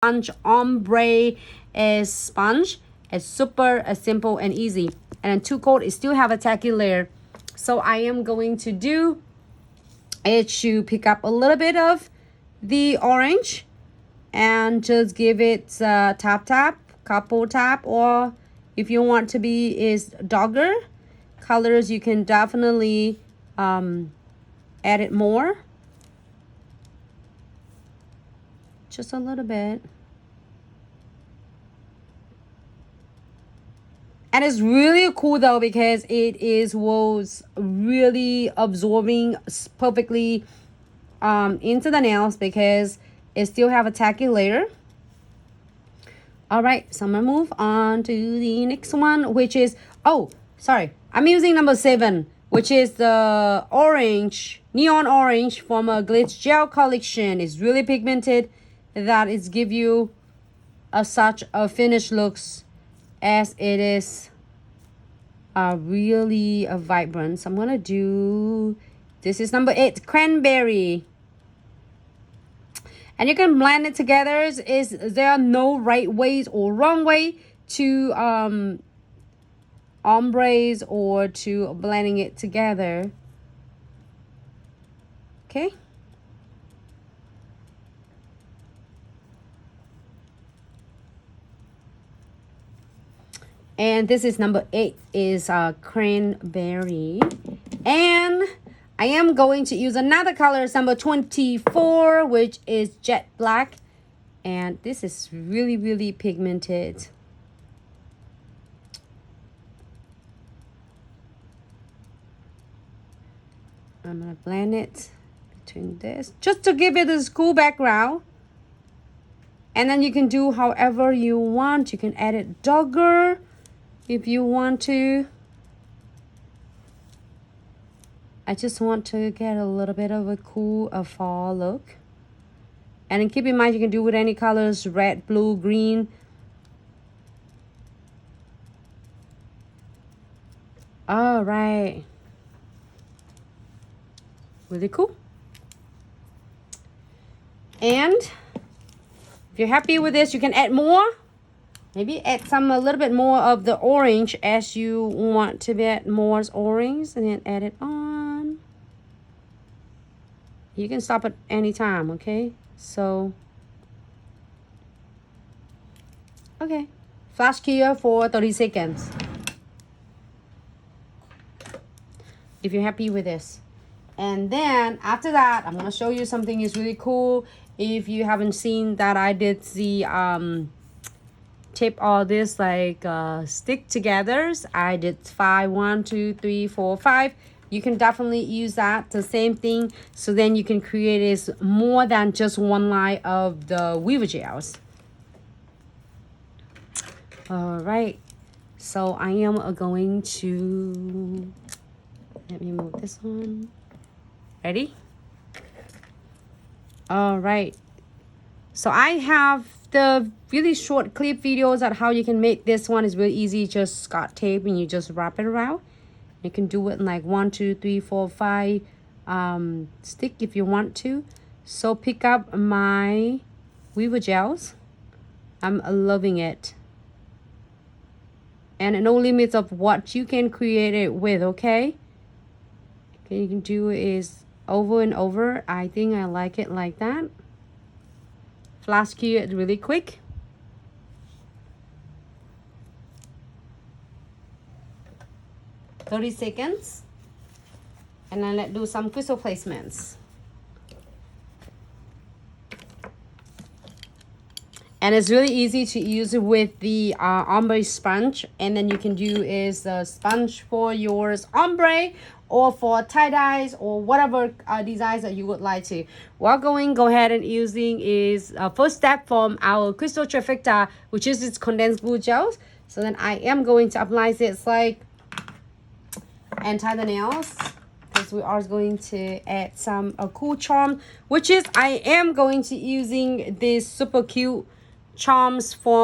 sponge ombre is sponge. It's super simple and easy. And then 2-coat, it still have a tacky layer. So I am going to do it to pick up a little bit of the orange and just give it tap, couple tap, or if you want to be is darker colors, you can definitely add it more. Just a little bit. And it's really cool though because it was really absorbing perfectly into the nails because it still have a tacky layer. All right, so I'm gonna move on to the next one, which is, oh, sorry, I'm using number 7, which is the orange, neon orange from a Glitz Gel collection. It's really pigmented, that is give you such a finished looks as it is really vibrant. So I'm gonna do, this is number 8, cranberry. And you can blend it together. Is there are no right ways or wrong way to ombres or to blending it together. Okay. And this is number 8 is cranberry. And I am going to use another color, number 24, which is jet black. And this is really, really pigmented. I'm going to blend it between this, just to give it this cool background. And then you can do however you want. You can add it darker if you want to. I just want to get a little bit of a cool fall look. And then keep in mind you can do with any colors, red, blue, green. All right. Really cool. And if you're happy with this, you can add more. Maybe add a little bit more of the orange as you want to add more orange, and then add it on. You can stop at any time, okay? So, okay. Flash cure for 30 seconds. If you're happy with this. And then after that, I'm gonna show you something is really cool. If you haven't seen that, I did the tip all this like stick togethers. I did 5, 1, 2, 3, 4, 5. You can definitely use that, the same thing. So then you can create is more than just one line of the weaver gels. All right, so I am going to, let me move this one. Ready? All right, so I have the really short clip videos on how you can make this one. Is really easy. Just Scotch tape and you just wrap it around. You can do it in like 1, 2, 3, 4, 5 stick if you want to. So pick up my weaver gels. I'm loving it. And no limits of what you can create it with, okay? Okay, you can do is over and over. I think I like it like that. Flash cure it really quick. $30 seconds. And then let's do some crystal placements. And it's really easy to use it with the ombre sponge. And then you can do is the sponge for your ombre or for tie-dyes or whatever designs that you would like to. We're going go ahead and using is first step from our crystal trifecta, which is its condensed glue gels. So then I am going to apply this like and tie the nails, because we are going to add some cool charm, which is I am going to using this super cute charms for